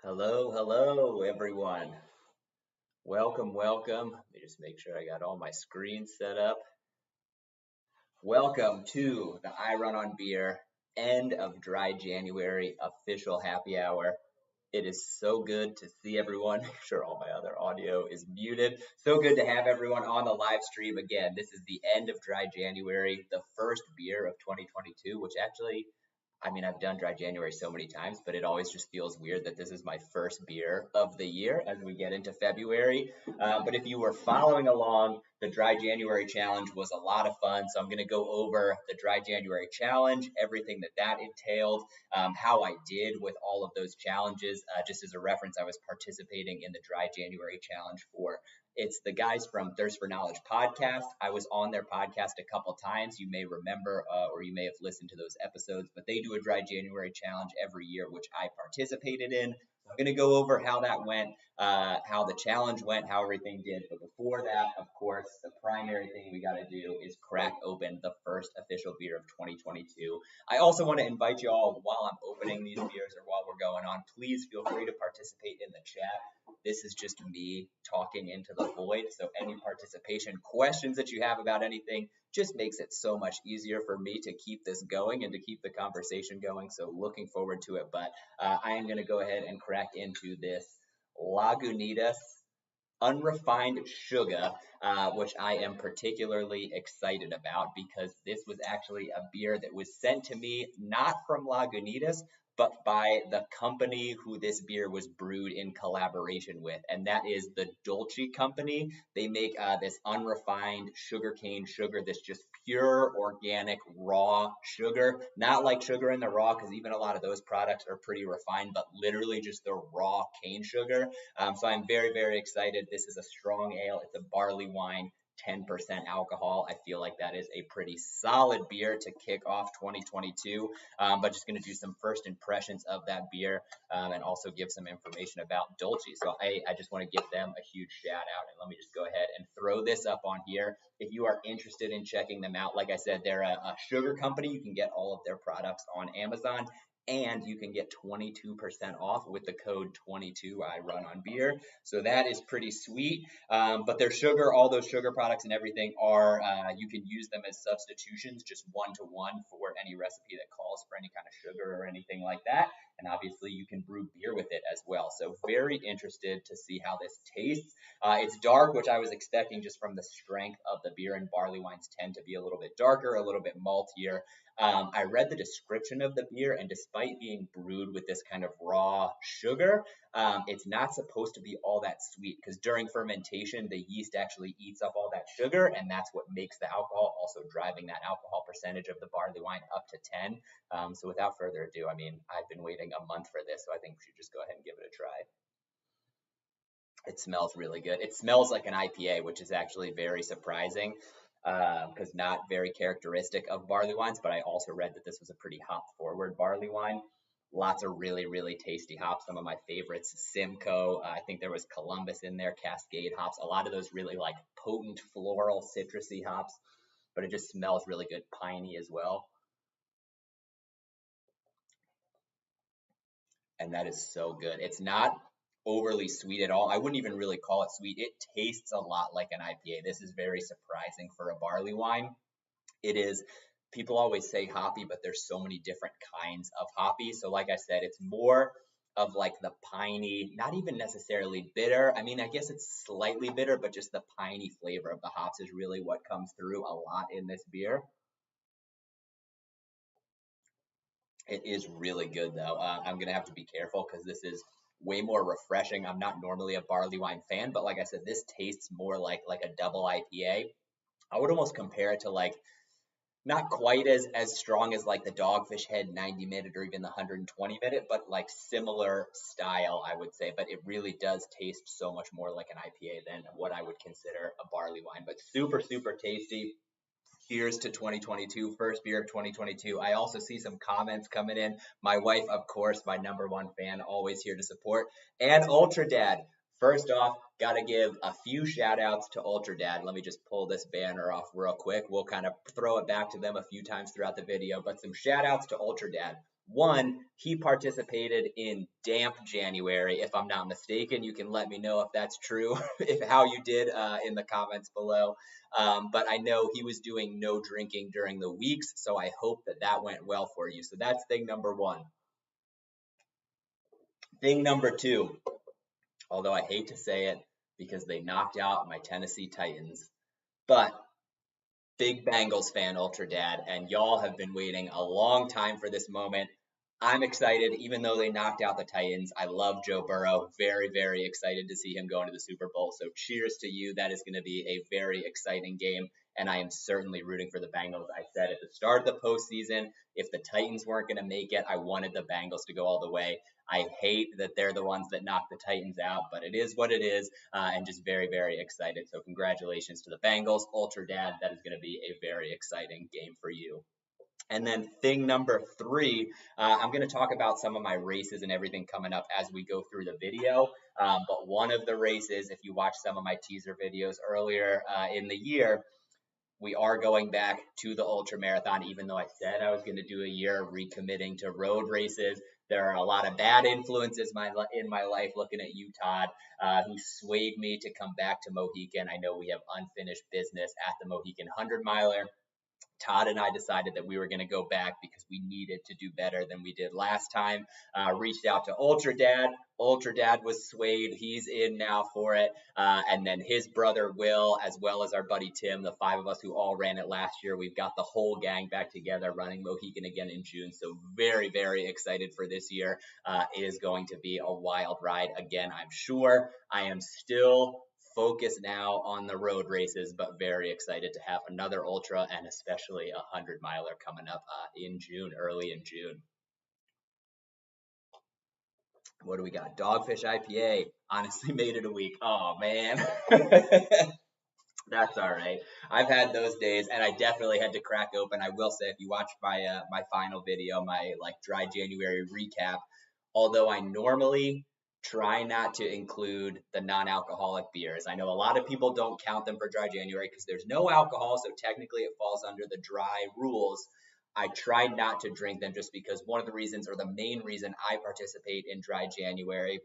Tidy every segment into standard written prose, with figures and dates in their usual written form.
Hello, everyone. Welcome. Let me just make sure I got all my screens set up. Welcome to the I Run on Beer end of dry January official happy hour. It is so good to see everyone. Make sure all my other audio is muted. So good to have everyone on the live stream again. This is the end of dry January, the first beer of 2022, which actually I've done dry January so many times, but it always just feels weird that this is my first beer of the year as we get into February. But if you were following along, the dry January challenge was a lot of fun. So I'm going to go over the dry January challenge, everything that entailed, how I did with all of those challenges. Just as a reference, I was participating in the dry January challenge for it's the guys from Thirst for Knowledge podcast. I was on their podcast a couple times. You may remember, or you may have listened to those episodes, but they do a dry January challenge every year, which I participated in. I'm going to go over how that went, how the challenge went, how everything did. But before that, of course, the primary thing we got to do is crack open the first official beer of 2022. I also want to invite you all, while I'm opening these beers or while we're going on, please feel free to participate in the chat. This is just me talking into the void. So any participation questions that you have about anything just makes it so much easier for me to keep this going and to keep the conversation going. So looking forward to it. But I am going to go ahead and crack into this Lagunitas unrefined sugar, which I am particularly excited about because this was actually a beer that was sent to me not from Lagunitas, but by the company who this beer was brewed in collaboration with, and that is the Dulcie company. They make this unrefined sugarcane sugar that's just pure organic raw sugar, not like sugar in the raw, because even a lot of those products are pretty refined, but literally just the raw cane sugar. So I'm very excited. This is a strong ale. It's a barley wine. 10% alcohol. I feel like that is a pretty solid beer to kick off 2022. But just going to do some first impressions of that beer and also give some information about Dulcie. So I just want to give them a huge shout out. And let me just go ahead and throw this up on here. If you are interested in checking them out, like I said, they're a sugar company. You can get all of their products on Amazon. And you can get 22% off with the code 22 I Run on Beer. So that is pretty sweet. But their sugar, all those sugar products and everything are, you can use them as substitutions, just one-to-one for any recipe that calls for any kind of sugar or anything like that. And obviously you can brew beer with it as well. So very interested to see how this tastes. It's dark, which I was expecting just from the strength of the beer, and barley wines tend to be a little bit darker, a little bit maltier. I read the description of the beer, and despite being brewed with this kind of raw sugar, it's not supposed to be all that sweet because during fermentation, the yeast actually eats up all that sugar, and that's what makes the alcohol, also driving that alcohol percentage of the barley wine up to 10. So without further ado, I've been waiting a month for this, so I think we should just go ahead and give it a try. It smells really good. It smells like an IPA, which is actually very surprising because not very characteristic of barley wines, but I also read that this was a pretty hop-forward barley wine. Lots of really tasty hops. Some of my favorites, Simcoe. I think there was Columbus in there, Cascade hops. A lot of those really like potent floral citrusy hops, but it just smells really good, piney as well. And that is so good. It's not overly sweet at all. I wouldn't even really call it sweet. It tastes a lot like an IPA. This is very surprising for a barley wine. It is, people always say hoppy, but there's so many different kinds of hoppy. So like I said, it's more of like the piney, not even necessarily bitter. I guess it's slightly bitter, but just the piney flavor of the hops is really what comes through a lot in this beer. It is really good though. I'm gonna have to be careful because this is way more refreshing. I'm not normally a barley wine fan, but like I said, this tastes more like a double IPA. I would almost compare it to like not quite as strong as like the Dogfish Head 90 minute or even the 120 minute, but like similar style, I would say. But it really does taste so much more like an IPA than what I would consider a barley wine. But super tasty. Cheers to 2022, first beer of 2022. I also see some comments coming in. My wife, of course, my #1 fan, always here to support. And Ultra Dad. First off, got to give a few shout outs to Ultra Dad. Let me just pull this banner off real quick. We'll kind of throw it back to them a few times throughout the video, but some shout outs to Ultra Dad. One, he participated in damp January, if I'm not mistaken. You can let me know if that's true, if how you did in the comments below. But I know he was doing no drinking during the weeks, so I hope that that went well for you. So that's thing number one. Thing number two, although I hate to say it because they knocked out my Tennessee Titans, but big Bengals fan, Ultra Dad, and y'all have been waiting a long time for this moment. I'm excited, even though they knocked out the Titans. I love Joe Burrow. Very, very excited to see him go into the Super Bowl. So cheers to you. That is going to be a very exciting game. And I am certainly rooting for the Bengals. I said at the start of the postseason, if the Titans weren't going to make it, I wanted the Bengals to go all the way. I hate that they're the ones that knocked the Titans out, but it is what it is, and just very, very excited. So congratulations to the Bengals. Ultra Dad, that is going to be a very exciting game for you. And then thing number three, I'm going to talk about some of my races and everything coming up as we go through the video. But one of the races, if you watch some of my teaser videos earlier in the year, we are going back to the Ultra Marathon, even though I said I was going to do a year recommitting to road races. There are a lot of bad influences in my life, looking at you, Todd, who swayed me to come back to Mohican. I know we have unfinished business at the Mohican 100-miler. Todd and I decided that we were going to go back because we needed to do better than we did last time. Reached out to Ultra Dad. Ultra Dad was swayed. He's in now for it. And then his brother Will, as well as our buddy Tim, the five of us who all ran it last year. We've got the whole gang back together running Mohican again in June. So very, very excited for this year. It is going to be a wild ride again, I'm sure. I am still focus now on the road races, but very excited to have another ultra and especially a 100-miler coming up in June, early in June. What do we got? Dogfish IPA. Honestly, made it a week. Oh man. That's all right. I've had those days, and I definitely had to crack open. I will say, if you watch my my final video, my like dry January recap, although I normally try not to include the non-alcoholic beers. I know a lot of people don't count them for dry January because there's no alcohol, so technically it falls under the dry rules. I tried not to drink them just because one of the reasons, or the main reason I participate in dry January,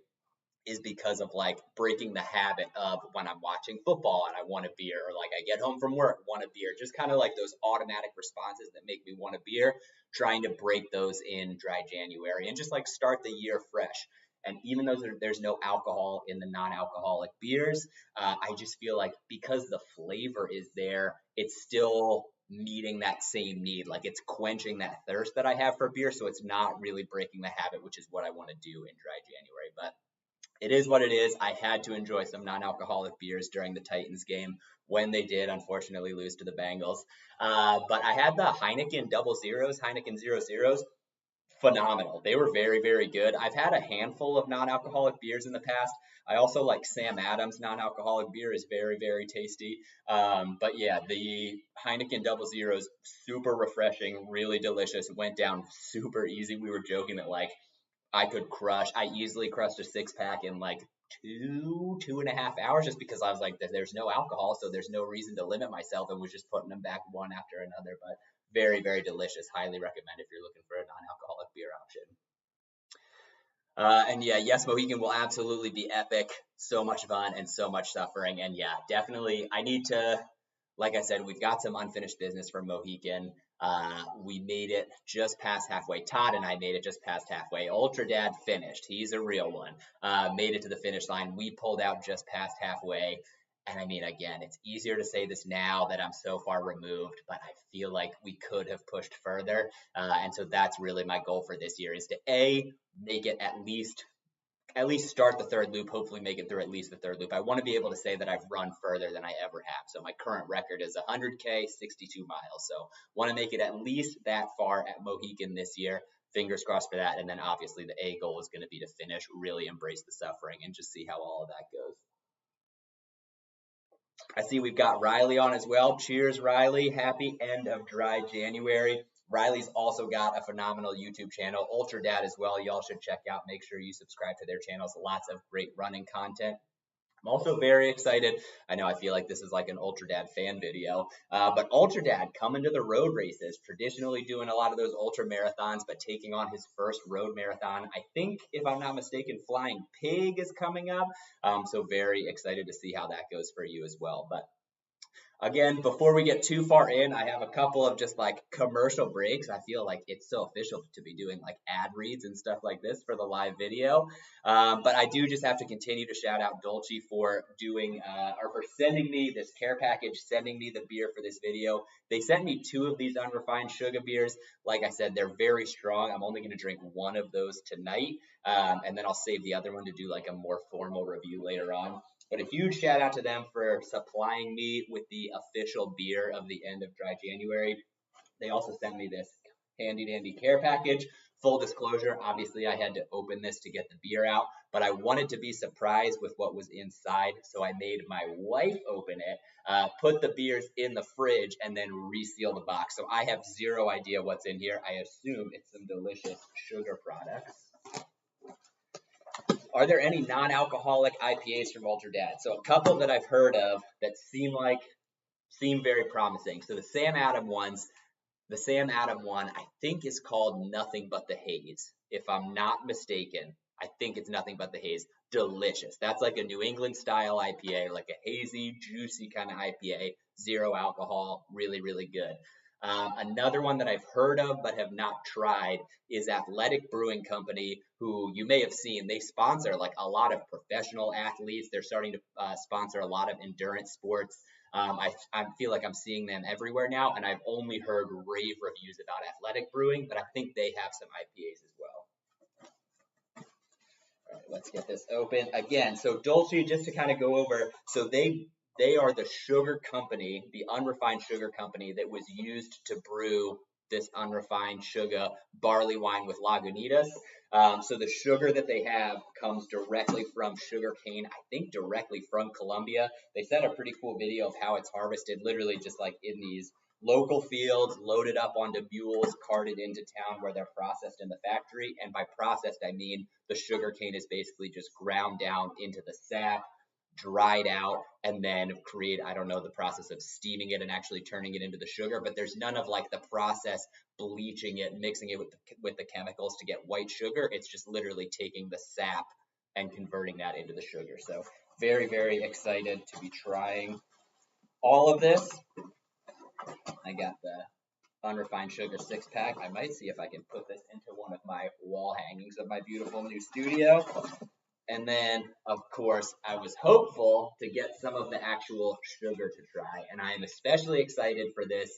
is because of like breaking the habit of when I'm watching football and I want a beer, or like I get home from work, want a beer, just kind of like those automatic responses that make me want a beer, trying to break those in dry January and just like start the year fresh. And even though there's no alcohol in the non-alcoholic beers, I just feel like because the flavor is there, it's still meeting that same need. Like it's quenching that thirst that I have for beer. So it's not really breaking the habit, which is what I want to do in dry January. But it is what it is. I had to enjoy some non-alcoholic beers during the Titans game when they did, unfortunately, lose to the Bengals. But I had the Heineken double zeros, Heineken 0.0s. Phenomenal. They were very, very good. I've had a handful of non-alcoholic beers in the past. I also like Sam Adams non-alcoholic beer is very, very tasty. But yeah, the Heineken double zeros, super refreshing, really delicious. Went down super easy. We were joking that like I easily crushed a 6-pack in like 2.5 hours just because I was like, there's no alcohol, so there's no reason to limit myself, and was just putting them back one after another. But very, very delicious. Highly recommend if you're looking for a non-alcoholic beer option. And yeah, yes, Mohican will absolutely be epic. So much fun and so much suffering. And yeah, definitely I need to, like I said, we've got some unfinished business for Mohican. We made it just past halfway. Todd and I made it just past halfway. Ultra Dad finished. He's a real one. Made it to the finish line. We pulled out just past halfway. And I mean, again, it's easier to say this now that I'm so far removed, but I feel like we could have pushed further. And so that's really my goal for this year, is to make it at least start the third loop, hopefully make it through at least the third loop. I want to be able to say that I've run further than I ever have. So my current record is 100K, 62 miles. So want to make it at least that far at Mohican this year. Fingers crossed for that. And then obviously the A goal is going to be to finish, really embrace the suffering, and just see how all of that goes. I see we've got Riley on as well. Cheers, Riley. Happy end of dry January. Riley's also got a phenomenal YouTube channel, Ultra Dad as well. Y'all should check out. Make sure you subscribe to their channels. Lots of great running content. I'm also very excited. I know I feel like this is like an Ultra Dad fan video, but Ultra Dad coming to the road races, traditionally doing a lot of those ultra marathons, but taking on his first road marathon. I think, if I'm not mistaken, Flying Pig is coming up. So very excited to see how that goes for you as well. But again, before we get too far in, I have a couple of just like commercial breaks. I feel like it's so official to be doing like ad reads and stuff like this for the live video. But I do just have to continue to shout out Dulcie for doing or for sending me this care package, sending me the beer for this video. They sent me 2 of these unrefined sugar beers. Like I said, they're very strong. I'm only going to drink 1 of those tonight, and then I'll save the other one to do like a more formal review later on. But a huge shout out to them for supplying me with the official beer of the end of Dry January. They also sent me this handy dandy care package. Full disclosure, obviously I had to open this to get the beer out, but I wanted to be surprised with what was inside, so I made my wife open it, put the beers in the fridge, and then reseal the box. So I have zero idea what's in here. I assume it's some delicious sugar products. Are there any non-alcoholic IPAs from Ultra Dad? So a couple that I've heard of that seem very promising. So the Sam Adams one, I think is called Nothing But the Haze. If I'm not mistaken, I think it's Nothing But the Haze. Delicious. That's like a New England style IPA, like a hazy, juicy kind of IPA, 0 alcohol, really, really good. Another one that I've heard of but have not tried is Athletic Brewing Company, who you may have seen. They sponsor like a lot of professional athletes. They're starting to sponsor a lot of endurance sports. I feel like I'm seeing them everywhere now, and I've only heard rave reviews about Athletic Brewing, but I think they have some IPAs as well. All right, let's get this open again. So Dulcie, just to kind of go over, so they are the sugar company, the unrefined sugar company that was used to brew this unrefined sugar barley wine with Lagunitas. So the sugar that they have comes directly from sugar cane, I think directly from Colombia. They sent a pretty cool video of how it's harvested, literally just like in these local fields, loaded up onto mules, carted into town where they're processed in the factory. And by processed, I mean the sugar cane is basically just ground down into the sap, dried out, and then create, I don't know, the process of steaming it and actually turning it into the sugar, but there's none of like the process bleaching it, mixing it with the chemicals to get white sugar. It's just literally taking the sap and converting that into the sugar. So very, very excited to be trying all of this. I got the unrefined sugar 6-pack. I might see if I can put this into one of my wall hangings of my beautiful new studio. And then, of course, I was hopeful to get some of the actual sugar to try. And I am especially excited for this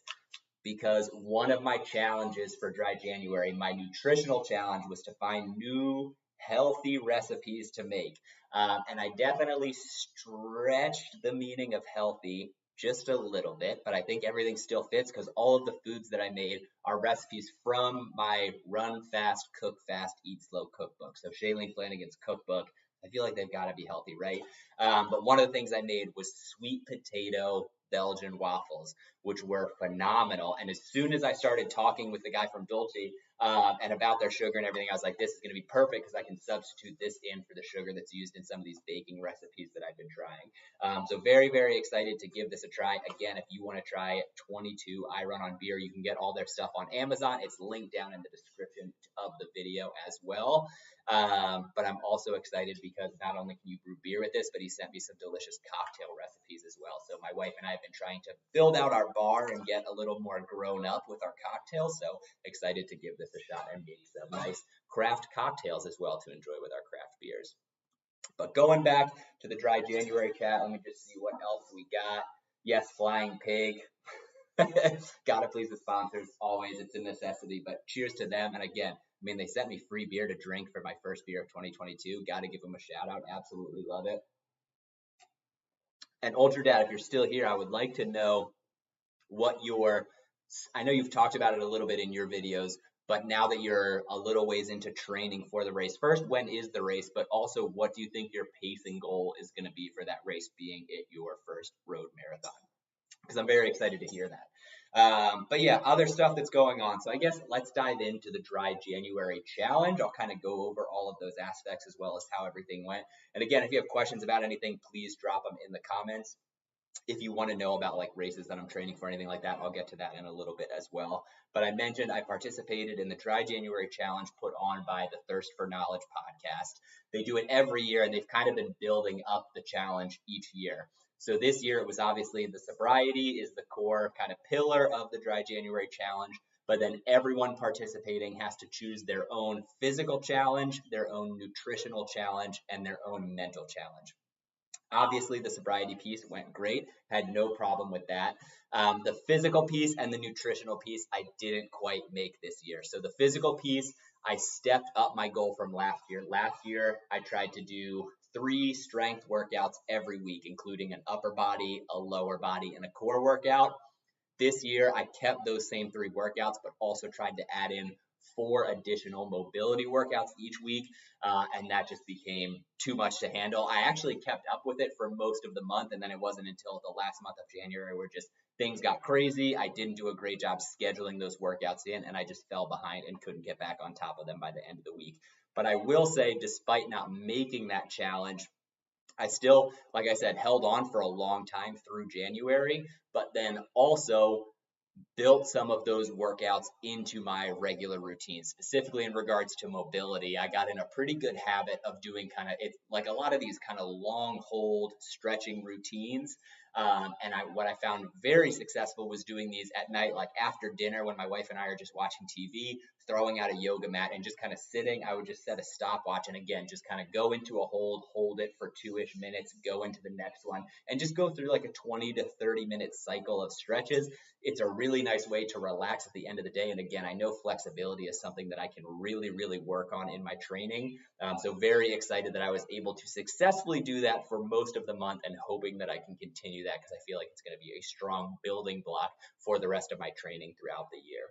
because one of my challenges for Dry January, my nutritional challenge, was to find new healthy recipes to make. And I definitely stretched the meaning of healthy just a little bit, but I think everything still fits because all of the foods that I made are recipes from my Run Fast, Cook Fast, Eat Slow cookbook. So Shailene Flanagan's cookbook. I feel like they've got to be healthy, right? But one of the things I made was sweet potato Belgian waffles, which were phenomenal. And as soon as I started talking with the guy from Dulcie and about their sugar and everything, I was like, this is going to be perfect because I can substitute this in for the sugar that's used in some of these baking recipes that I've been trying. So very, very excited to give this a try. Again, if you want to try 22 I Run on Beer, you can get all their stuff on Amazon. It's linked down in the description of the video as well. But I'm also excited because not only can you brew beer with this, but he sent me some delicious cocktail recipes as well. So my wife and I have been trying to build out our bar and get a little more grown up with our cocktails. So excited to give this a shot and make some nice craft cocktails as well to enjoy with our craft beers. But going back to the Dry January chat, let me just see what else we got. Yes, Flying Pig. Gotta please the sponsors. Always, it's a necessity. But cheers to them. And again, I mean, they sent me free beer to drink for my first beer of 2022. Got to give them a shout out. Absolutely love it. And Ultra Dad, if you're still here, I would like to know what I know you've talked about it a little bit in your videos, but now that you're a little ways into training for the race, first, when is the race? But also, what do you think your pacing goal is going to be for that race, being it your first road marathon? Because I'm very excited to hear that. But yeah, other stuff that's going on. So I guess let's dive into the Dry January challenge. I'll kind of go over all of those aspects as well as how everything went. And again, if you have questions about anything, please drop them in the comments. If you want to know about like races that I'm training for, anything like that, I'll get to that in a little bit as well. But I mentioned I participated in the Dry January challenge put on by the Thirst for Knowledge podcast. They do it every year, and they've kind of been building up the challenge each year. So this year it was obviously the sobriety is the core kind of pillar of the Dry January challenge, but then everyone participating has to choose their own physical challenge, their own nutritional challenge, and their own mental challenge. Obviously, the sobriety piece went great. Had no problem with that. The physical piece and the nutritional piece, I didn't quite make this year. So the physical piece, I stepped up my goal from last year. Last year, I tried to do 3 strength workouts every week, including an upper body, a lower body, and a core workout. This year, I kept those same 3 workouts, but also tried to add in 4 additional mobility workouts each week, and that just became too much to handle. I actually kept up with it for most of the month, and then it wasn't until the last month of January where just things got crazy. I didn't do a great job scheduling those workouts in, and I just fell behind and couldn't get back on top of them by the end of the week. But I will say, despite not making that challenge, I still, like I said, held on for a long time through January, but then also built some of those workouts into my regular routine, specifically in regards to mobility. I got in a pretty good habit of doing kind of it, like a lot of these kind of long hold stretching routines. What I found very successful was doing these at night, like after dinner when my wife and I are just watching TV, throwing out a yoga mat and just kind of sitting. I would just set a stopwatch and again, just kind of go into a hold it for 2-ish minutes, go into the next one, and just go through like a 20 to 30 minute cycle of stretches. It's a really nice way to relax at the end of the day. And again, I know flexibility is something that I can really, really work on in my training. So very excited that I was able to successfully do that for most of the month and hoping that I can continue that because I feel like it's going to be a strong building block for the rest of my training throughout the year.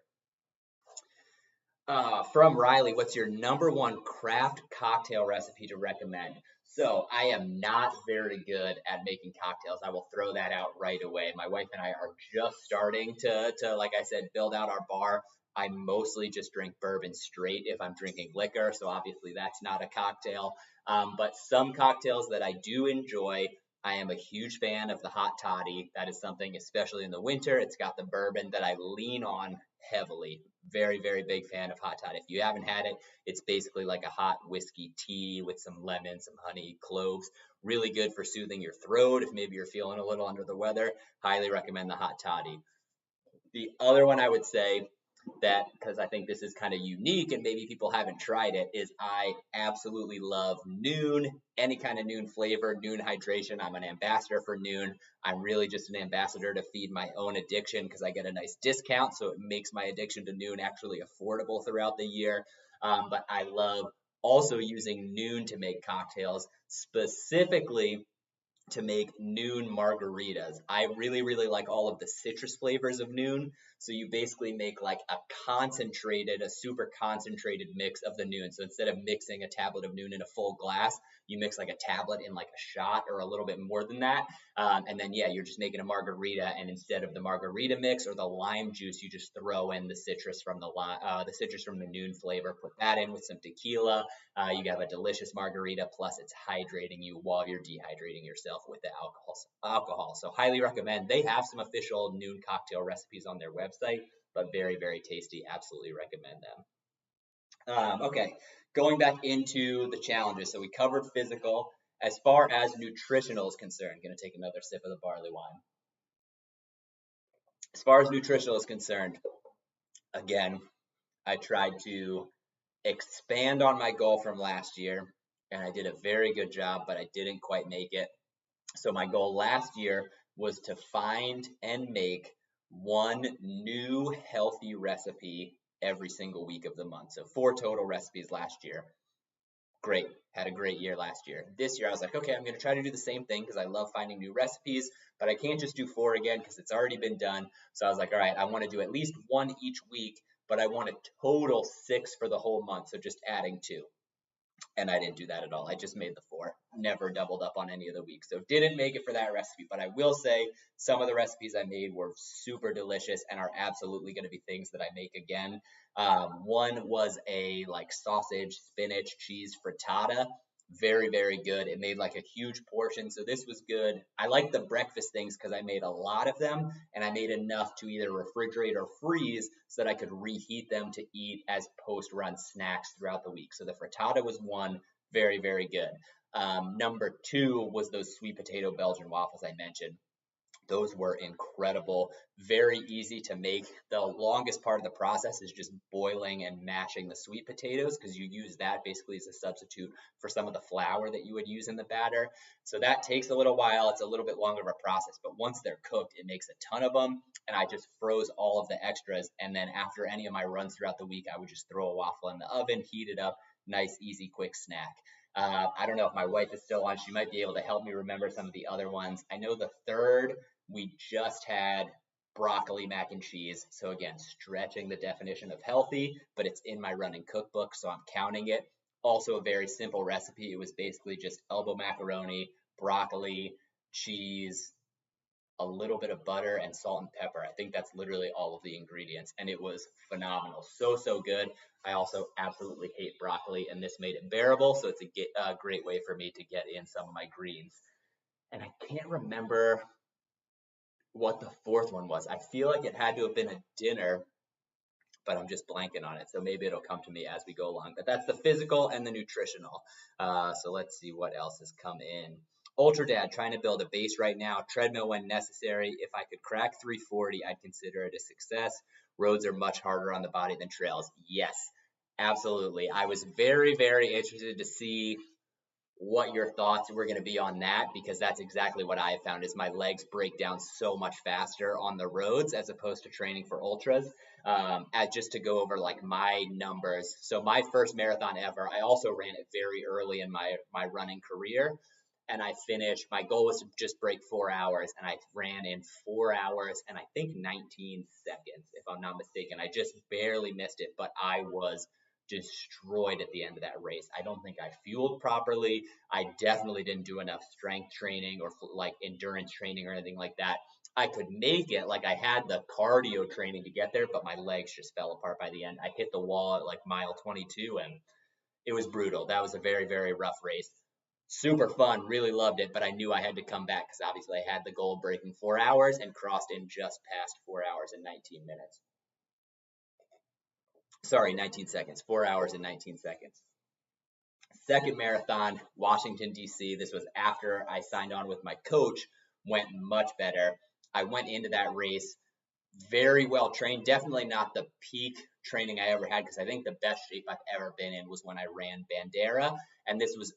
From Riley, what's your number 1 craft cocktail recipe to recommend? So I am not very good at making cocktails. I will throw that out right away. My wife and I are just starting to like I said, build out our bar. I mostly just drink bourbon straight if I'm drinking liquor. So obviously that's not a cocktail. But some cocktails that I do enjoy, I am a huge fan of the hot toddy. That is something, especially in the winter, it's got the bourbon that I lean on heavily. Very, very big fan of hot toddy. If you haven't had it, it's basically like a hot whiskey tea with some lemon, some honey, cloves. Really good for soothing your throat if maybe you're feeling a little under the weather. Highly recommend the hot toddy. The other one I would say that, because I think this is kind of unique and maybe people haven't tried it, is I absolutely love Noon, any kind of Noon flavor, Noon hydration. I'm an ambassador for Noon. I'm really just an ambassador to feed my own addiction because I get a nice discount, so it makes my addiction to Noon actually affordable throughout the year. But I love also using Noon to make cocktails, specifically to make Noon margaritas. I really, really like all of the citrus flavors of Noon. So you basically make like a super concentrated mix of the Noon. So instead of mixing a tablet of Noon in a full glass, you mix like a tablet in like a shot or a little bit more than that. And then, yeah, you're just making a margarita. And instead of the margarita mix or the lime juice, you just throw in the citrus from the Noon flavor, put that in with some tequila. You have a delicious margarita, plus it's hydrating you while you're dehydrating yourself with the alcohol. So highly recommend. They have some official Noon cocktail recipes on their website, but very, very tasty. Absolutely recommend them. Okay, going back into the challenges. So we covered physical. As far as nutritional is concerned, going to take another sip of the barley wine. As far as nutritional is concerned, again, I tried to expand on my goal from last year, and I did a very good job, but I didn't quite make it. So my goal last year was to find and make 1 new healthy recipe every single week of the month. So 4 total recipes last year. Great. Had a great year last year. This year I was like, okay, I'm going to try to do the same thing because I love finding new recipes, but I can't just do 4 again because it's already been done. So I was like, all right, I want to do at least 1 each week, but I want a total 6 for the whole month. So just adding 2. and I didn't do that at all. I just made the 4, never doubled up on any of the weeks. So didn't make it for that recipe, but I will say some of the recipes I made were super delicious and are absolutely going to be things that I make again. One was a like sausage, spinach, cheese frittata. Very, very good. It made like a huge portion. So this was good. I like the breakfast things because I made a lot of them and I made enough to either refrigerate or freeze so that I could reheat them to eat as post-run snacks throughout the week. So the frittata was one, very, very good. Number 2 was those sweet potato Belgian waffles I mentioned. Those were incredible, very easy to make. The longest part of the process is just boiling and mashing the sweet potatoes because you use that basically as a substitute for some of the flour that you would use in the batter. So that takes a little while. It's a little bit longer of a process, but once they're cooked, it makes a ton of them. And I just froze all of the extras. And then after any of my runs throughout the week, I would just throw a waffle in the oven, heat it up, nice, easy, quick snack. I don't know if my wife is still on. She might be able to help me remember some of the other ones. I know the third we just had broccoli mac and cheese. So again, stretching the definition of healthy, but it's in my running cookbook, so I'm counting it. Also a very simple recipe. It was basically just elbow macaroni, broccoli, cheese, a little bit of butter, and salt and pepper. I think that's literally all of the ingredients, and it was phenomenal. So, so good. I also absolutely hate broccoli, and this made it bearable, so it's a great way for me to get in some of my greens. And I can't remember what the fourth one was. I feel like it had to have been a dinner, but I'm just blanking on it. So maybe it'll come to me as we go along. But that's the physical and the nutritional. So let's see what else has come in. Ultra Dad, trying to build a base right now. Treadmill when necessary. If I could crack 340, I'd consider it a success. Roads are much harder on the body than trails. Yes, absolutely. I was very, very interested to see what your thoughts were going to be on that, because that's exactly what I have found is my legs break down so much faster on the roads as opposed to training for ultras. As just to go over like my numbers. So my first marathon ever, I also ran it very early in my running career. And I finished, my goal was to just break 4 hours, and I ran in 4 hours and I think 19 seconds, if I'm not mistaken. I just barely missed it, but I was destroyed at the end of that race. I don't think I fueled properly. I definitely didn't do enough strength training or like endurance training or anything like that. I could make it, like I had the cardio training to get there, but my legs just fell apart by the end. I hit the wall at like mile 22 and it was brutal. That was a very, very rough race. Super fun, really loved it, but I knew I had to come back because obviously I had the goal of breaking 4 hours and crossed in just past 4 hours and 19 minutes. Sorry, 19 seconds, 4 hours and 19 seconds. Second marathon, Washington, D.C. This was after I signed on with my coach, went much better. I went into that race very well trained, definitely not the peak training I ever had, because I think the best shape I've ever been in was when I ran Bandera, and this was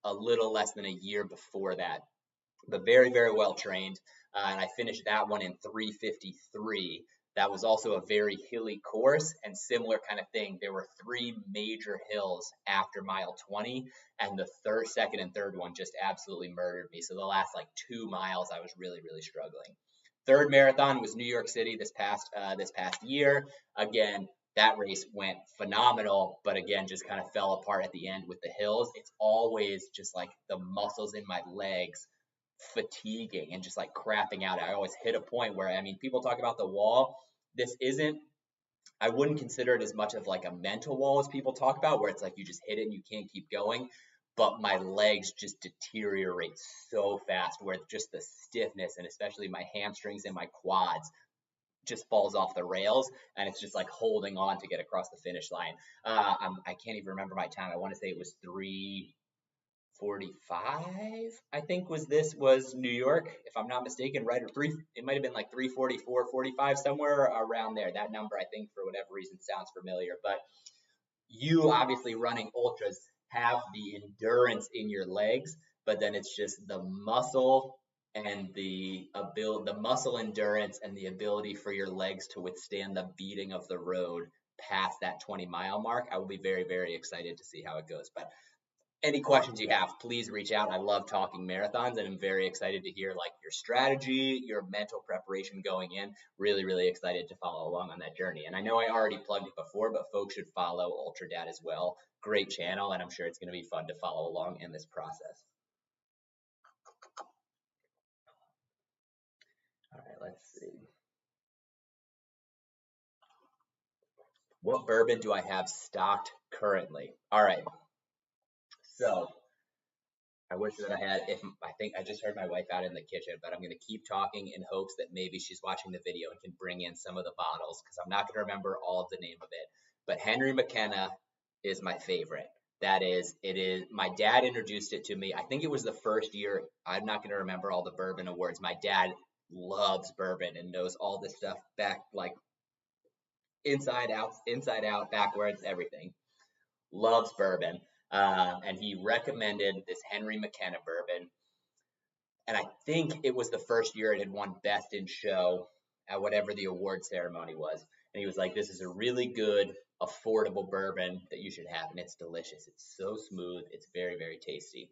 a little less than a year before that, but very, very well trained. And I finished that one in 3:53. That was also a very hilly course and similar kind of thing. There were 3 major hills after mile 20, and the second and third one just absolutely murdered me. So the last like 2 miles, I was really, really struggling. Third marathon was New York City this past year. Again, that race went phenomenal, but again, just kind of fell apart at the end with the hills. It's always just like the muscles in my legs fatiguing and just like crapping out. I always hit a point where, I mean, people talk about the wall. This isn't, I wouldn't consider it as much of like a mental wall as people talk about, where it's like you just hit it and you can't keep going. But my legs just deteriorate so fast, where just the stiffness and especially my hamstrings and my quads just falls off the rails, and it's just like holding on to get across the finish line. I can't even remember my time. I want to say it was 3:45, I think was New York, if I'm not mistaken, right? Or it might have been like 3:44, 45, somewhere around there. That number, I think, for whatever reason, sounds familiar. But you obviously running ultras have the endurance in your legs, but then it's just the muscle and the muscle endurance and the ability for your legs to withstand the beating of the road past that 20-mile mark. I will be very, very excited to see how it goes. But any questions you have, please reach out. I love talking marathons, and I'm very excited to hear like your strategy, your mental preparation going in. Really, really excited to follow along on that journey. And I know I already plugged it before, but folks should follow Ultra Dad as well. Great channel, and I'm sure it's going to be fun to follow along in this process. All right, let's see. What bourbon do I have stocked currently? All right. So I wish that I had, I think I just heard my wife out in the kitchen, but I'm going to keep talking in hopes that maybe she's watching the video and can bring in some of the bottles because I'm not going to remember all of the name of it. But Henry McKenna is my favorite. My dad introduced it to me. I think it was the first year. I'm not going to remember all the bourbon awards. My dad loves bourbon and knows all this stuff back, like inside out, backwards, everything. Loves bourbon. And he recommended this Henry McKenna bourbon. And I think it was the first year it had won Best in Show at whatever the award ceremony was. And he was like, this is a really good, affordable bourbon that you should have. And it's delicious. It's so smooth. It's very, very tasty.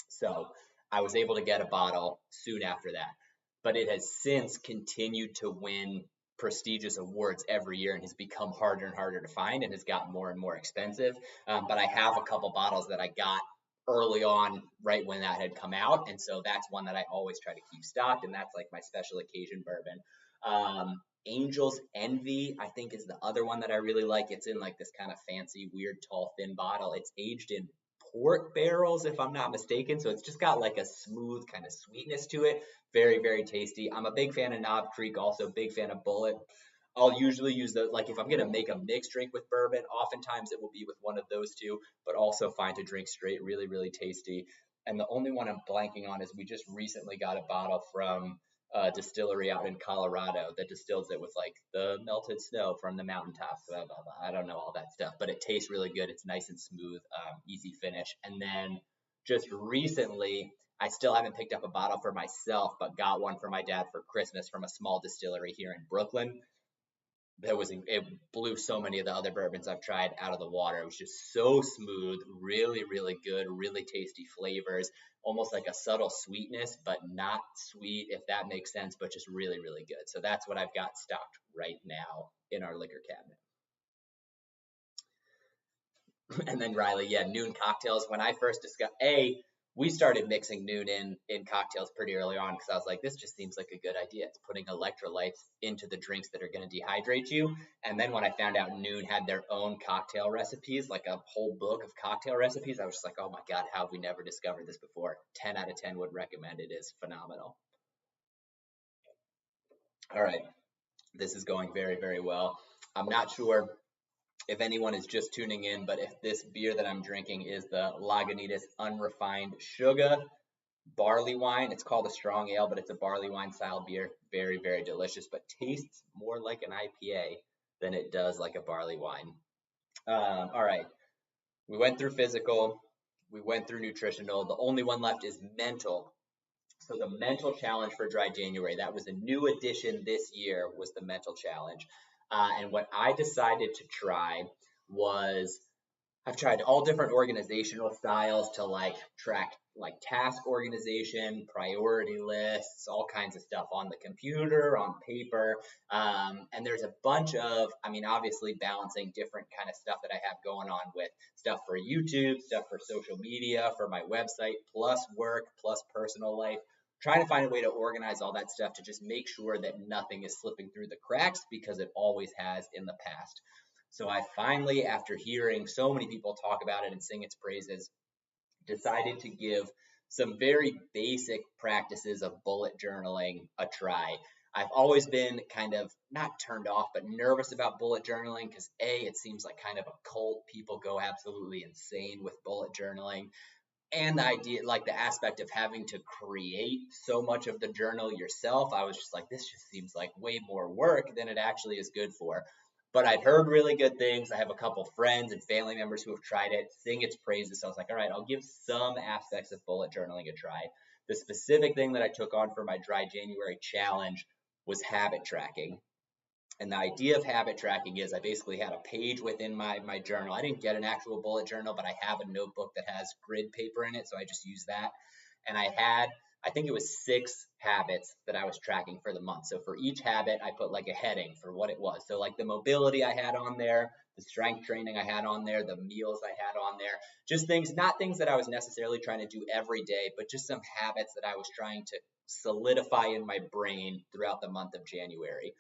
So I was able to get a bottle soon after that. But it has since continued to win prestigious awards every year and has become harder and harder to find and has gotten more and more expensive. But I have a couple bottles that I got early on, right when that had come out. And so that's one that I always try to keep stocked. And that's like my special occasion bourbon. Angel's Envy, I think, is the other one that I really like. It's in like this kind of fancy, weird, tall, thin bottle. It's aged in pork barrels, if I'm not mistaken. So it's just got like a smooth kind of sweetness to it. Very, very tasty. I'm a big fan of Knob Creek, also big fan of Bullet. I'll usually use like if I'm going to make a mixed drink with bourbon, oftentimes it will be with one of those two, but also fine to drink straight. Really, really tasty. And the only one I'm blanking on is we just recently got a bottle from a distillery out in Colorado that distills it with like the melted snow from the mountaintops. Blah, blah, blah. I don't know all that stuff, but it tastes really good. It's nice and smooth, easy finish. And then just recently, I still haven't picked up a bottle for myself, but got one for my dad for Christmas from a small distillery here in Brooklyn. It blew so many of the other bourbons I've tried out of the water. It was just so smooth, really, really good, really tasty flavors, almost like a subtle sweetness, but not sweet, if that makes sense, but just really, really good. So that's what I've got stocked right now in our liquor cabinet. And then Riley, yeah, noon cocktails. When I first discussed, we started mixing noon in cocktails pretty early on because I was like, this just seems like a good idea. It's putting electrolytes into the drinks that are going to dehydrate you. And then when I found out Noon had their own cocktail recipes, like a whole book of cocktail recipes, I was just like, oh my God, how have we never discovered this before? 10 out of 10 would recommend it. Is phenomenal. All right. This is going very, very well. I'm not sure if anyone is just tuning in, but if this beer that I'm drinking is the Lagunitas Unrefined Sugar barley wine. It's called a strong ale, but it's a barley wine style beer. Very, very delicious, but tastes more like an IPA than it does like a barley wine. All right. We went through physical. We went through nutritional. The only one left is mental. So the mental challenge for dry January, that was a new addition this year, was the mental challenge. And what I decided to try was, I've tried all different organizational styles to like track like task organization, priority lists, all kinds of stuff on the computer, on paper. And there's a bunch of, obviously balancing different kind of stuff that I have going on with stuff for YouTube, stuff for social media, for my website, plus work, plus personal life. Trying to find a way to organize all that stuff to just make sure that nothing is slipping through the cracks because it always has in the past. So I finally, after hearing so many people talk about it and sing its praises, decided to give some very basic practices of bullet journaling a try. I've always been kind of not turned off, but nervous about bullet journaling because it seems like kind of a cult. People go absolutely insane with bullet journaling. And the idea, like the aspect of having to create so much of the journal yourself, I was just like, this just seems like way more work than it actually is good for. But I'd heard really good things. I have a couple friends and family members who have tried it, sing its praises. So I was like, all right, I'll give some aspects of bullet journaling a try. The specific thing that I took on for my dry January challenge was habit tracking. And the idea of habit tracking is I basically had a page within my journal. I didn't get an actual bullet journal, but I have a notebook that has grid paper in it, so I just use that. And I think it was 6 habits that I was tracking for the month. So for each habit, I put like a heading for what it was. So like the mobility I had on there, the strength training I had on there, the meals I had on there, just things, not things that I was necessarily trying to do every day, but just some habits that I was trying to solidify in my brain throughout the month of January.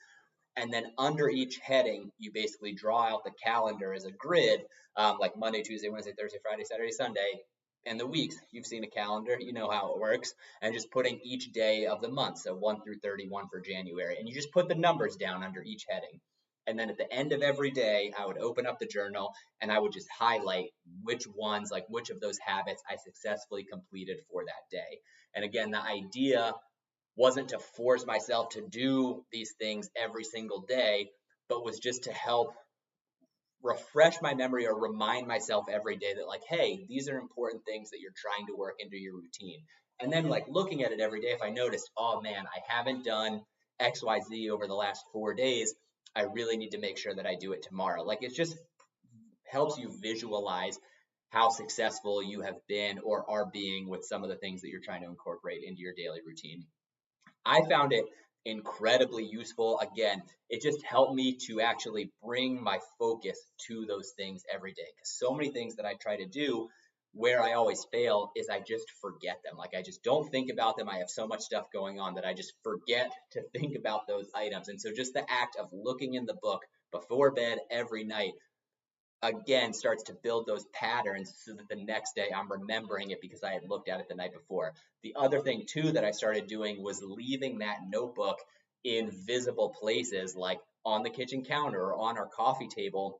And then under each heading, you basically draw out the calendar as a grid, like Monday, Tuesday, Wednesday, Thursday, Friday, Saturday, Sunday, and the weeks. You've seen a calendar, you know how it works, and just putting each day of the month, so 1 through 31 for January, and you just put the numbers down under each heading. And then at the end of every day, I would open up the journal and I would just highlight which ones, like which of those habits I successfully completed for that day. And again, the idea wasn't to force myself to do these things every single day, but was just to help refresh my memory or remind myself every day that like, hey, these are important things that you're trying to work into your routine. And then like looking at it every day, if I noticed, oh man, I haven't done XYZ over the last 4 days, I really need to make sure that I do it tomorrow. Like it just helps you visualize how successful you have been or are being with some of the things that you're trying to incorporate into your daily routine. I found it incredibly useful. Again, it just helped me to actually bring my focus to those things every day. Because so many things that I try to do, where I always fail is I just forget them. Like I just don't think about them. I have so much stuff going on that I just forget to think about those items. And so just the act of looking in the book before bed every night again starts to build those patterns so that the next day I'm remembering it because I had looked at it the night before. The other thing too that I started doing was leaving that notebook in visible places like on the kitchen counter or on our coffee table.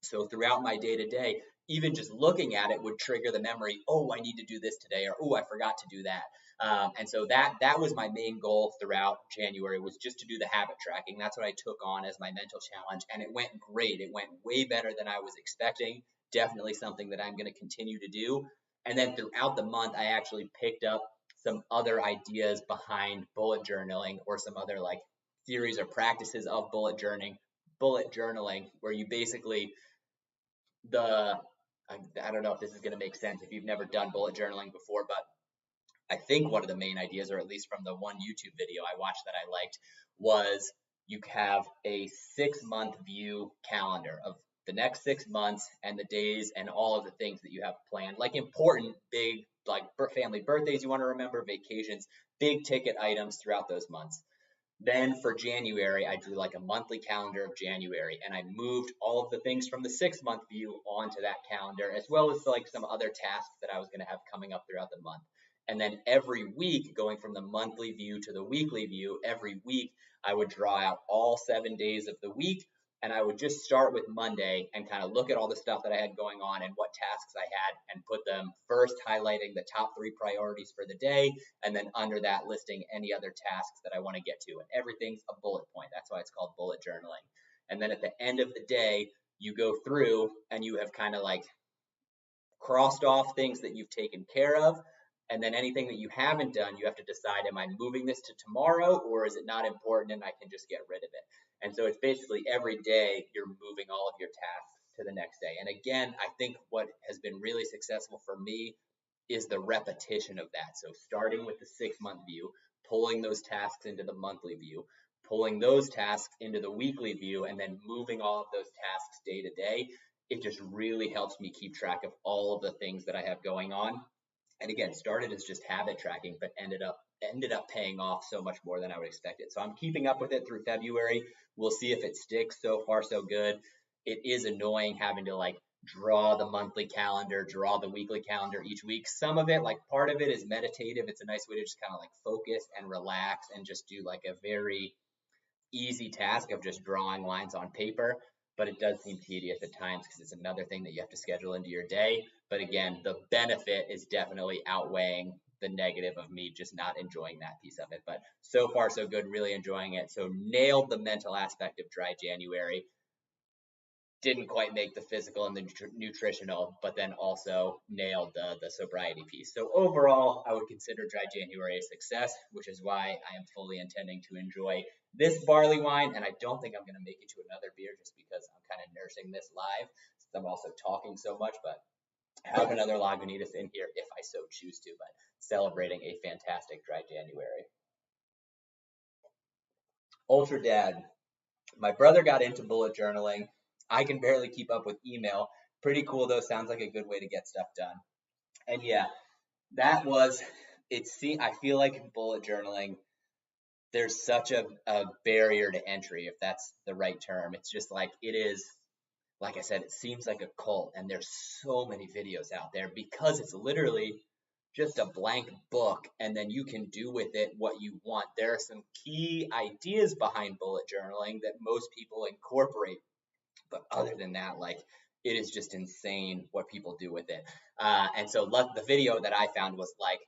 So throughout my day to day, even just looking at it would trigger the memory, oh, I need to do this today, or oh, I forgot to do that. And so that was my main goal throughout January, was just to do the habit tracking. That's what I took on as my mental challenge, and it went great. It went way better than I was expecting. Definitely something that I'm going to continue to do. And then throughout the month, I actually picked up some other ideas behind bullet journaling or some other like theories or practices of bullet journaling, where you basically I don't know if this is going to make sense if you've never done bullet journaling before, but I think one of the main ideas, or at least from the one YouTube video I watched that I liked, was you have a 6-month view calendar of the next 6 months and the days and all of the things that you have planned, like important, big, like family birthdays you want to remember, vacations, big ticket items throughout those months. Then for January, I drew like a monthly calendar of January, and I moved all of the things from the 6-month view onto that calendar, as well as like some other tasks that I was going to have coming up throughout the month. And then every week, going from the monthly view to the weekly view, every week I would draw out all 7 days of the week, and I would just start with Monday and kind of look at all the stuff that I had going on and what tasks I had and put them first, highlighting the top 3 priorities for the day, and then under that listing any other tasks that I want to get to. And everything's a bullet point. That's why it's called bullet journaling. And then at the end of the day, you go through and you have kind of like crossed off things that you've taken care of. And then anything that you haven't done, you have to decide, am I moving this to tomorrow, or is it not important and I can just get rid of it? And so it's basically every day you're moving all of your tasks to the next day. And again, I think what has been really successful for me is the repetition of that. So starting with the 6-month view, pulling those tasks into the monthly view, pulling those tasks into the weekly view, and then moving all of those tasks day to day. It just really helps me keep track of all of the things that I have going on. And again, started as just habit tracking, but ended up paying off so much more than I would expect it. So I'm keeping up with it through February. We'll see if it sticks. So far, so good. It is annoying having to like draw the monthly calendar, draw the weekly calendar each week. Some of it, like part of it is meditative. It's a nice way to just kind of like focus and relax and just do like a very easy task of just drawing lines on paper. But it does seem tedious at times because it's another thing that you have to schedule into your day. But again, the benefit is definitely outweighing the negative of me just not enjoying that piece of it. But so far, so good, really enjoying it. So nailed the mental aspect of dry January. didn't quite make the physical and the nutritional, but then also nailed the sobriety piece. So overall, I would consider Dry January a success, which is why I am fully intending to enjoy this barley wine. And I don't think I'm going to make it to another beer just because I'm kind of nursing this live. Since I'm also talking so much, but I have another Lagunitas in here if I so choose to, but celebrating a fantastic Dry January. Ultra Dad. My brother got into bullet journaling. I can barely keep up with email. Pretty cool though. Sounds like a good way to get stuff done. And yeah, that was it. See, I feel like bullet journaling, there's such a barrier to entry, if that's the right term. It's just like it is, like I said, it seems like a cult, and there's so many videos out there because it's literally just a blank book, and then you can do with it what you want. There are some key ideas behind bullet journaling that most people incorporate, but other than that, like, it is just insane what people do with it. And so the video that I found was like,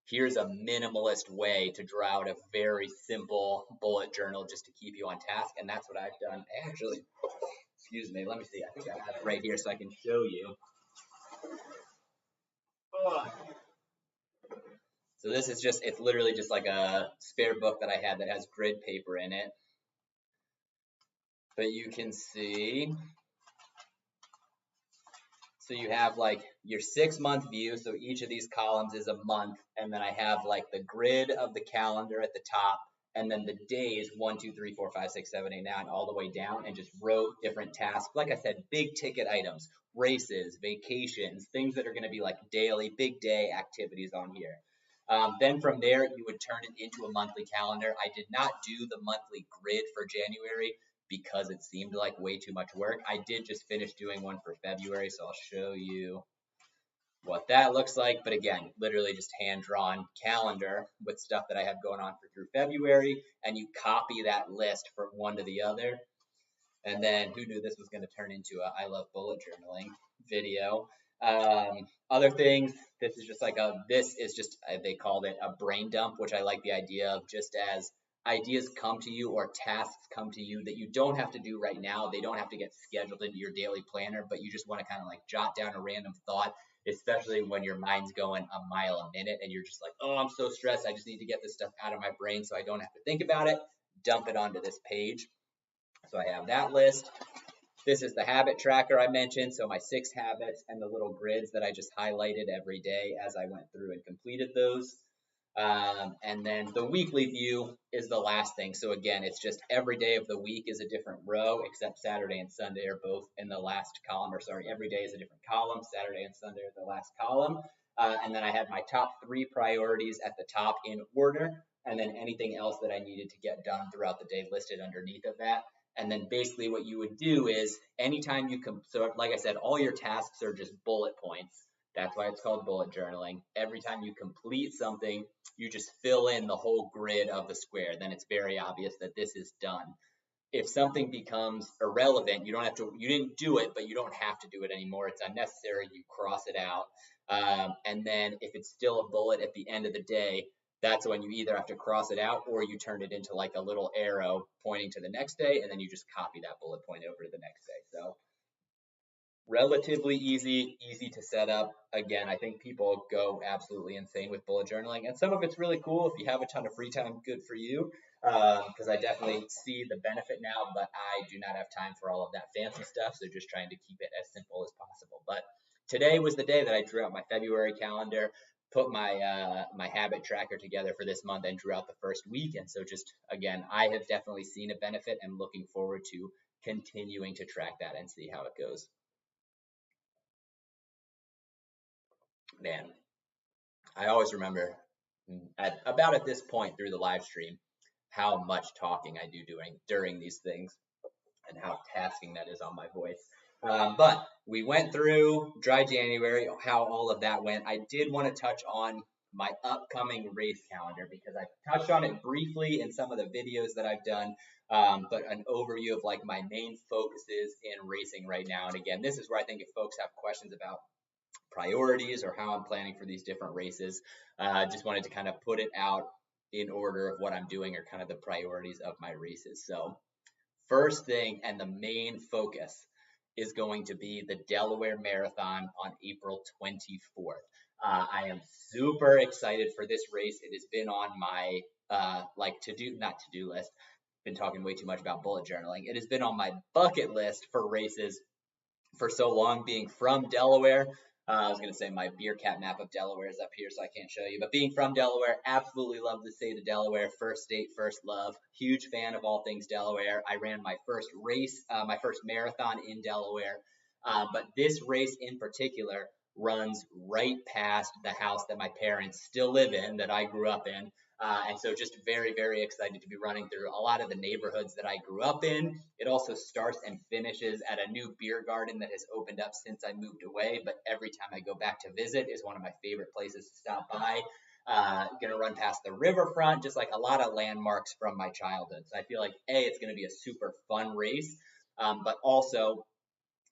here's a minimalist way to draw out a very simple bullet journal just to keep you on task, and that's what I've done. Actually, excuse me, let me see. I think I have it right here so I can show you. So this is just, it's literally just like a spare book that I had that has grid paper in it. But you can see, so you have like your 6-month view. So each of these columns is a month. And then I have like the grid of the calendar at the top. And then the days, 1, 2, 3, 4, 5, 6, 7, 8, 9, all the way down, and just wrote different tasks. Like I said, big ticket items, races, vacations, things that are going to be like daily, big day activities on here. Then from there, you would turn it into a monthly calendar. I did not do the monthly grid for January because it seemed like way too much work. I did just finish doing one for February, so I'll show you what that looks like. But again, literally just hand-drawn calendar with stuff that I have going on for through February, and you copy that list from one to the other. And then who knew this was going to turn into a I love bullet journaling video. Other things, this is just like they called it a brain dump, which I like the idea of, just as ideas come to you or tasks come to you that you don't have to do right now. They don't have to get scheduled into your daily planner, but you just want to kind of like jot down a random thought, especially when your mind's going a mile a minute and you're just like, oh, I'm so stressed. I just need to get this stuff out of my brain so I don't have to think about it. Dump it onto this page. So I have that list. This is the habit tracker I mentioned. So my 6 habits and the little grids that I just highlighted every day as I went through and completed those. And then the weekly view is the last thing. So again, it's just every day of the week is a different row, except Saturday and Sunday are both in the last column. Or sorry, every day is a different column. Saturday and Sunday are the last column. And then I had my top 3 priorities at the top in order, and then anything else that I needed to get done throughout the day listed underneath of that. And then basically what you would do is anytime you so like I said, all your tasks are just bullet points. That's why it's called bullet journaling. Every time you complete something, you just fill in the whole grid of the square. Then it's very obvious that this is done. If something becomes irrelevant, you didn't do it, but you don't have to do it anymore. It's unnecessary. You cross it out. And then if it's still a bullet at the end of the day, that's when you either have to cross it out or you turn it into like a little arrow pointing to the next day, and then you just copy that bullet point over to the next day. So relatively easy to set up. Again, I think people go absolutely insane with bullet journaling, and some of it's really cool. If you have a ton of free time, good for you, because I definitely see the benefit now, but I do not have time for all of that fancy stuff, so just trying to keep it as simple as possible. But today was the day that I drew out my February calendar, put my my habit tracker together for this month, and drew out the first week. And so just, again, I have definitely seen a benefit and looking forward to continuing to track that and see how it goes. Man, I always remember at this point through the live stream how much talking I do during these things and how tasking that is on my voice. But we went through Dry January, how all of that went. I did want to touch on my upcoming race calendar because I touched on it briefly in some of the videos that I've done, but an overview of like my main focuses in racing right now. And again, this is where I think if folks have questions about priorities or how I'm planning for these different races, just wanted to kind of put it out in order of what I'm doing or kind of the priorities of my races. So first thing and the main focus is going to be the Delaware Marathon on April 24th. I am super excited for this race. It has been on my not to-do list. Been talking way too much about bullet journaling. It has been on my bucket list for races for so long, being from Delaware. I was going to say my beer cat map of Delaware is up here, so I can't show you. But being from Delaware, absolutely love the state of Delaware. First state, first love. Huge fan of all things Delaware. I ran my first race, my first marathon in Delaware. But this race in particular runs right past the house that my parents still live in, that I grew up in. And so just very, very excited to be running through a lot of the neighborhoods that I grew up in. It also starts and finishes at a new beer garden that has opened up since I moved away. But every time I go back to visit is one of my favorite places to stop by. Gonna run past the riverfront, just like a lot of landmarks from my childhood. So I feel like it's gonna be a super fun race, but also,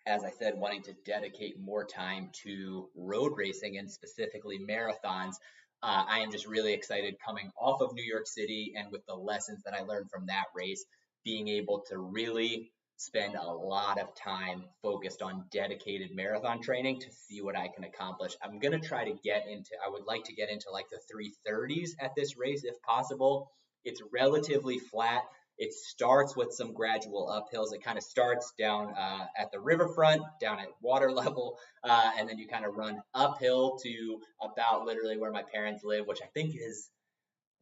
as I said, wanting to dedicate more time to road racing and specifically marathons. I am just really excited coming off of New York City and with the lessons that I learned from that race, being able to really spend a lot of time focused on dedicated marathon training to see what I can accomplish. I would like to get into like the 3:30s at this race if possible. It's relatively flat. It starts with some gradual uphills. It kind of starts down at the riverfront, down at water level, and then you kind of run uphill to about literally where my parents live, which I think is,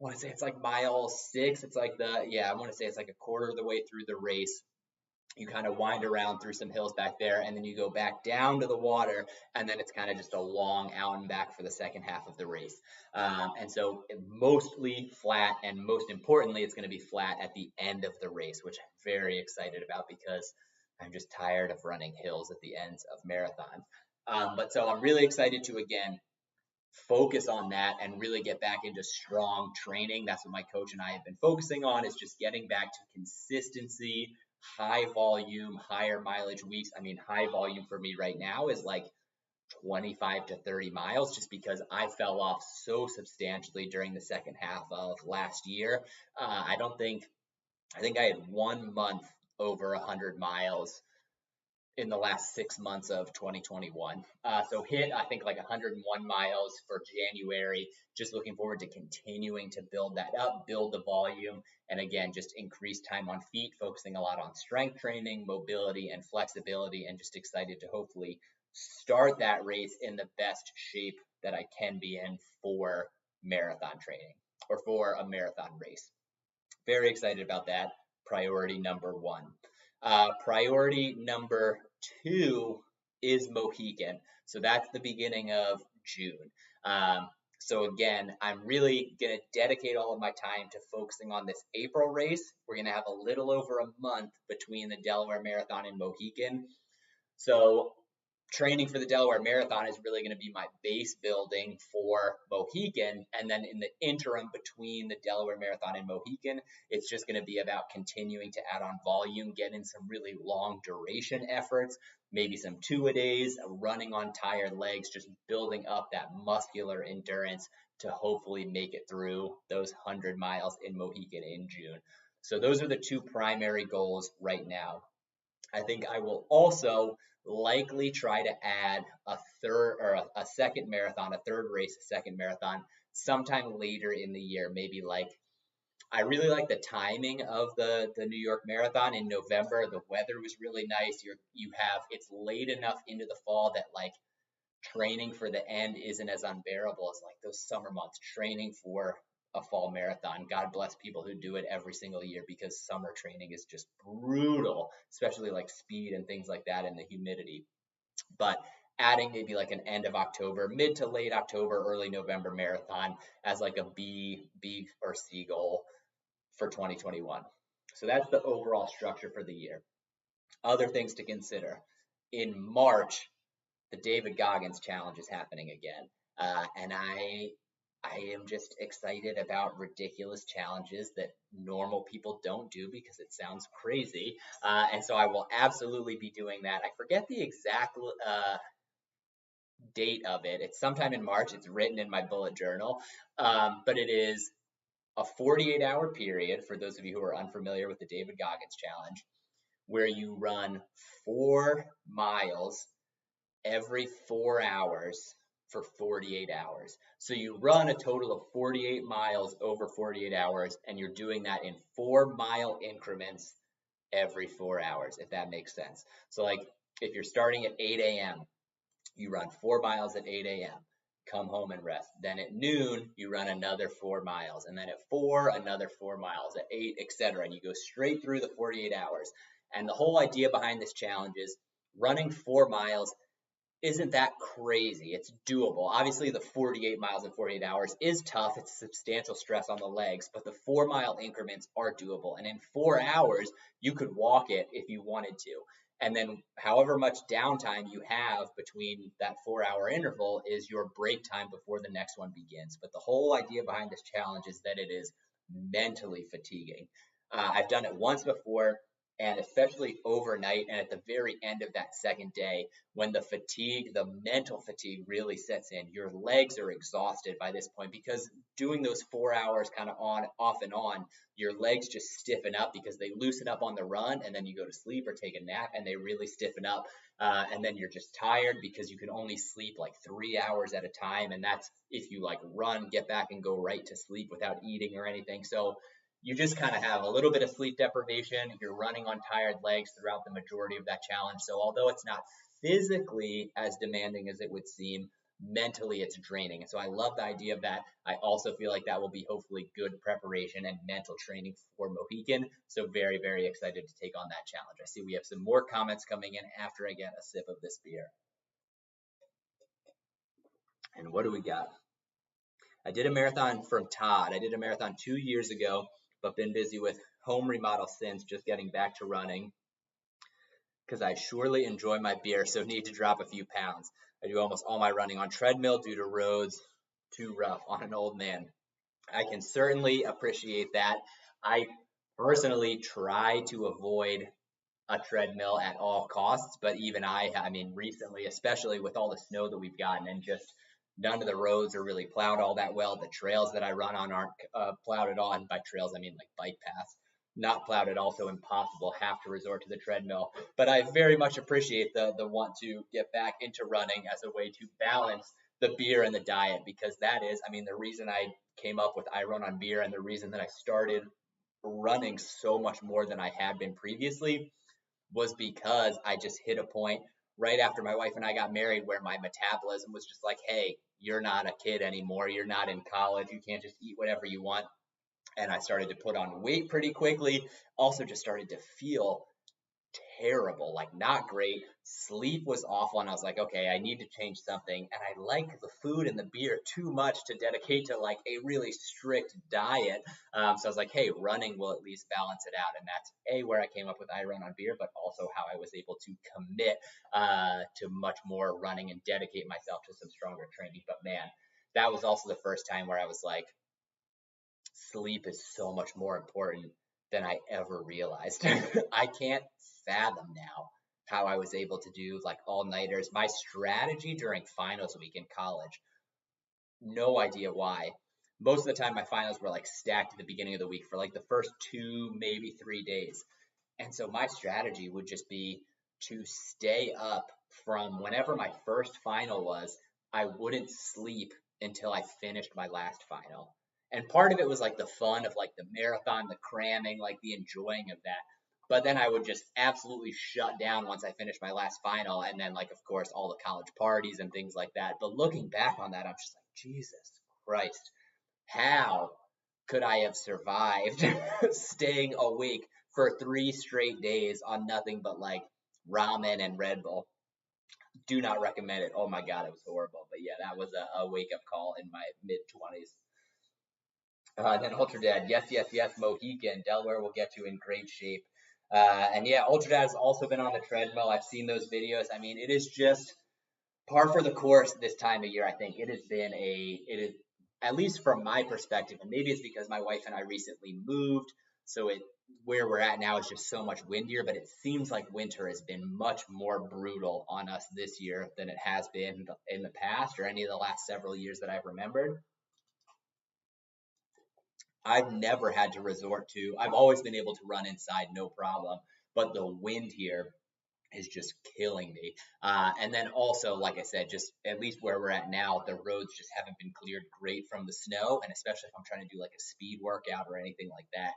I want to say it's like mile 6. It's like I want to say it's like a quarter of the way through the race. You kind of wind around through some hills back there, and then you go back down to the water, and then it's kind of just a long out and back for the second half of the race. And so mostly flat, and most importantly, it's going to be flat at the end of the race, which I'm very excited about because I'm just tired of running hills at the ends of marathons. But so I'm really excited to, again, focus on that and really get back into strong training. That's what my coach and I have been focusing on, is just getting back to consistency, high volume, higher mileage weeks. I mean, high volume for me right now is like 25 to 30 miles, just because I fell off so substantially during the second half of last year. I think I had 1 month over 100 miles in the last 6 months of 2021. So hit, I think, like 101 miles for January. Just looking forward to continuing to build that up, build the volume, and again, just increase time on feet, focusing a lot on strength training, mobility, and flexibility, and just excited to hopefully start that race in the best shape that I can be in for marathon training or for a marathon race. Very excited about that. Priority number 1. Priority number 2 is Mohican. So that's the beginning of June. So again, I'm really going to dedicate all of my time to focusing on this April race. We're going to have a little over a month between the Delaware Marathon and Mohican. So training for the Delaware Marathon is really going to be my base building for Mohican. And then in the interim between the Delaware Marathon and Mohican, it's just going to be about continuing to add on volume, get in some really long duration efforts, maybe some 2-a-days, running on tired legs, just building up that muscular endurance to hopefully make it through those 100 miles in Mohican in June. So those are the 2 primary goals right now. I think I will also likely try to add a third or a second marathon, a third race, a second marathon sometime later in the year. Maybe like, I really like the timing of the New York Marathon in November. The weather was really nice. It's late enough into the fall that like training for the end isn't as unbearable as like those summer months. Training for a fall marathon, God bless people who do it every single year, because summer training is just brutal, especially like speed and things like that and the humidity. But adding maybe like an end of October, mid to late October, early November marathon as like a B or C goal for 2021. So that's the overall structure for the year. Other things to consider. In March, the David Goggins challenge is happening again. And I am just excited about ridiculous challenges that normal people don't do because it sounds crazy. And so I will absolutely be doing that. I forget the exact date of it. It's sometime in March. It's written in my bullet journal. But it is a 48-hour period, for those of you who are unfamiliar with the David Goggins challenge, where you run 4 miles every 4 hours for 48 hours. So you run a total of 48 miles over 48 hours, and you're doing that in 4-mile increments every 4 hours, if that makes sense. So like if you're starting at 8 a.m., you run 4 miles at 8 a.m., come home and rest. Then at noon, you run another 4 miles. And then at 4, another 4 miles. At 8, etc. And you go straight through the 48 hours. And the whole idea behind this challenge is running 4 miles isn't that crazy. It's doable. Obviously, the 48 miles in 48 hours is tough. It's substantial stress on the legs, but the 4-mile increments are doable. And in 4 hours, you could walk it if you wanted to. And then however much downtime you have between that 4-hour interval is your break time before the next one begins. But the whole idea behind this challenge is that it is mentally fatiguing. I've done it once before, and especially overnight and at the very end of that second day, when the fatigue, the mental fatigue really sets in, your legs are exhausted by this point because doing those 4 hours kind of on, off and on, your legs just stiffen up because they loosen up on the run, and then you go to sleep or take a nap and they really stiffen up. And then you're just tired because you can only sleep like 3 hours at a time. And that's if you like run, get back and go right to sleep without eating or anything. So you just kind of have a little bit of sleep deprivation. You're running on tired legs throughout the majority of that challenge. So although it's not physically as demanding as it would seem, mentally it's draining. And so I love the idea of that. I also feel like that will be hopefully good preparation and mental training for Mohican. So very, very excited to take on that challenge. I see we have some more comments coming in after I get a sip of this beer. And what do we got? I did a marathon from Todd. I did a marathon 2 years ago, but been busy with home remodel since, just getting back to running because I surely enjoy my beer, so need to drop a few pounds. I do almost all my running on treadmill due to roads too rough on an old man. I can certainly appreciate that. I personally try to avoid a treadmill at all costs, but even I mean, recently, especially with all the snow that we've gotten and just none of the roads are really plowed all that well. The trails that I run on aren't plowed at all. And by trails, I mean like bike paths, not plowed at all. So impossible, have to resort to the treadmill. But I very much appreciate the want to get back into running as a way to balance the beer and the diet, because that is, I mean, the reason I came up with I Run on Beer and the reason that I started running so much more than I had been previously was because I just hit a point right after my wife and I got married where my metabolism was just like, hey, you're not a kid anymore. You're not in college. You can't just eat whatever you want. And I started to put on weight pretty quickly. Also just started to feel terrible, like not great. Sleep was awful, and I was like, okay, I need to change something. And I like the food and the beer too much to dedicate to like a really strict diet. So I was like, hey, running will at least balance it out. And that's where I came up with I Run on Beer, but also how I was able to commit to much more running and dedicate myself to some stronger training. But man, that was also the first time where I was like, sleep is so much more important than I ever realized. I can't fathom now how I was able to do like all-nighters. My strategy during finals week in college, no idea why. Most of the time my finals were like stacked at the beginning of the week for like the first 2, maybe 3 days. And so my strategy would just be to stay up from whenever my first final was. I wouldn't sleep until I finished my last final. And part of it was like the fun of like the marathon, the cramming, like the enjoying of that. But then I would just absolutely shut down once I finished my last final. And then, like, of course, all the college parties and things like that. But looking back on that, I'm just like, Jesus Christ, how could I have survived staying awake for 3 straight days on nothing but like ramen and Red Bull? Do not recommend it. Oh my God, it was horrible. But yeah, that was a wake up call in my mid 20s. Then Ultra Dad, yes, Mohican. Delaware will get you in great shape. And yeah, Ultra Dad has also been on the treadmill. I've seen those videos. I mean, it is just par for the course this time of year. I think it is, at least from my perspective, and maybe it's because my wife and I recently moved, so where we're at now is just so much windier, but it seems like winter has been much more brutal on us this year than it has been in the past or any of the last several years that I've remembered. I've never had to resort to, I've always been able to run inside, no problem. but the wind here is just killing me. And then also, like I said, just at least where we're at now, the roads just haven't been cleared great from the snow. And especially if I'm trying to do like a speed workout or anything like that,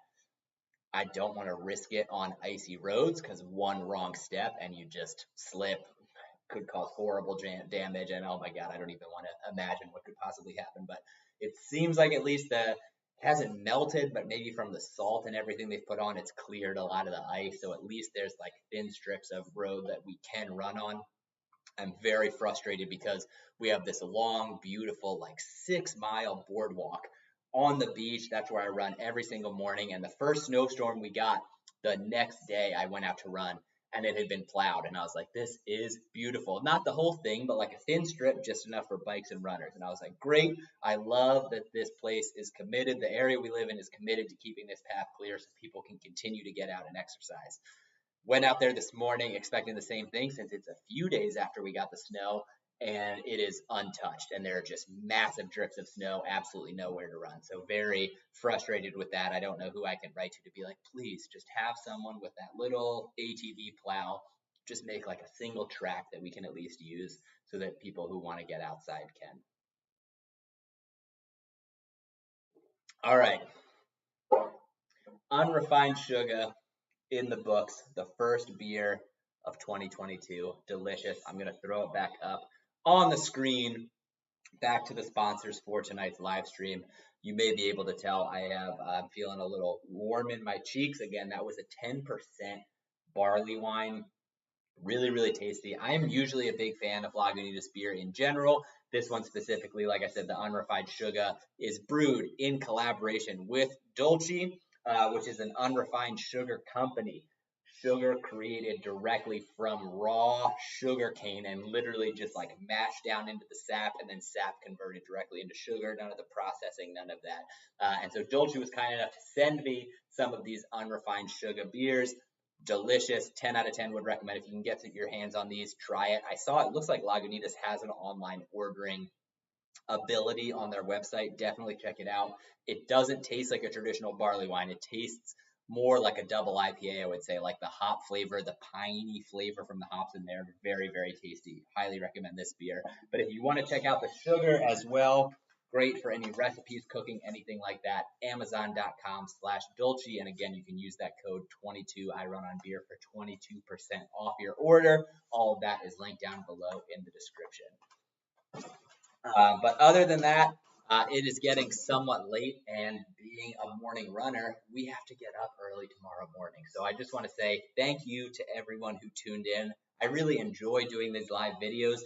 I don't want to risk it on icy roads because one wrong step and you just slip could cause horrible damage. And oh my God, I don't even want to imagine what could possibly happen. But it seems like at least it hasn't melted, but maybe from the salt and everything they've put on, it's cleared a lot of the ice. So at least there's like thin strips of road that we can run on. I'm very frustrated because we have this long, beautiful, like 6 mile boardwalk on the beach. That's where I run every single morning. And the first snowstorm we got, the next day I went out to run and it had been plowed. And I was like, this is beautiful. Not the whole thing, but like a thin strip, just enough for bikes and runners. And I was like, great. I love that this place is committed. The area we live in is committed to keeping this path clear so people can continue to get out and exercise. Went out there this morning expecting the same thing since it's a few days after we got the snow and it is untouched and there are just massive drifts of snow, absolutely nowhere to run. So very frustrated with that. I don't know who I can write to be like, please just have someone with that little ATV plow, just make like a single track that we can at least use so that people who want to get outside can. All right. Unrefined sugar in the books, the first beer of 2022. Delicious. I'm going to throw it back up on the screen. Back to the sponsors for tonight's live stream. You may be able to tell I'm feeling a little warm in my cheeks. Again, that was a 10% barley wine. Really, really tasty. I'm usually a big fan of Lagunitas beer in general. This one specifically, like I said, the unrefined sugar is brewed in collaboration with Dulcie, which is an unrefined sugar company. Sugar created directly from raw sugar cane and literally just like mashed down into the sap and then sap converted directly into sugar. None of the processing, none of that. And so Dulcie was kind enough to send me some of these unrefined sugar beers. Delicious. 10 out of 10 would recommend. If you can get your hands on these, try it. I saw it looks like Lagunitas has an online ordering ability on their website. Definitely check it out. It doesn't taste like a traditional barley wine. It tastes more like a double IPA, I would say, like the hop flavor, the piney flavor from the hops in there. Very, very tasty. Highly recommend this beer. But if you want to check out the sugar as well, great for any recipes, cooking, anything like that. Amazon.com/Dulcie. And again, you can use that code 22 I Run On Beer for 22% off your order. All of that is linked down below in the description. But other than that, it is getting somewhat late, and being a morning runner, we have to get up early tomorrow morning. So I just want to say thank you to everyone who tuned in. I really enjoy doing these live videos.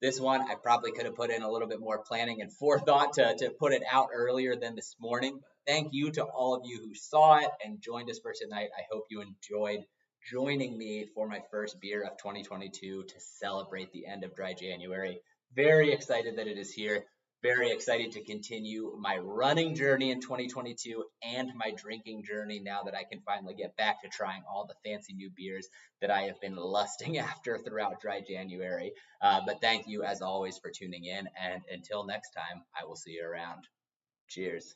This one, I probably could have put in a little bit more planning and forethought to put it out earlier than this morning. Thank you to all of you who saw it and joined us for tonight. I hope you enjoyed joining me for my first beer of 2022 to celebrate the end of dry January. Very excited that it is here. Very excited to continue my running journey in 2022 and my drinking journey now that I can finally get back to trying all the fancy new beers that I have been lusting after throughout dry January. But thank you as always for tuning in, and until next time, I will see you around. Cheers.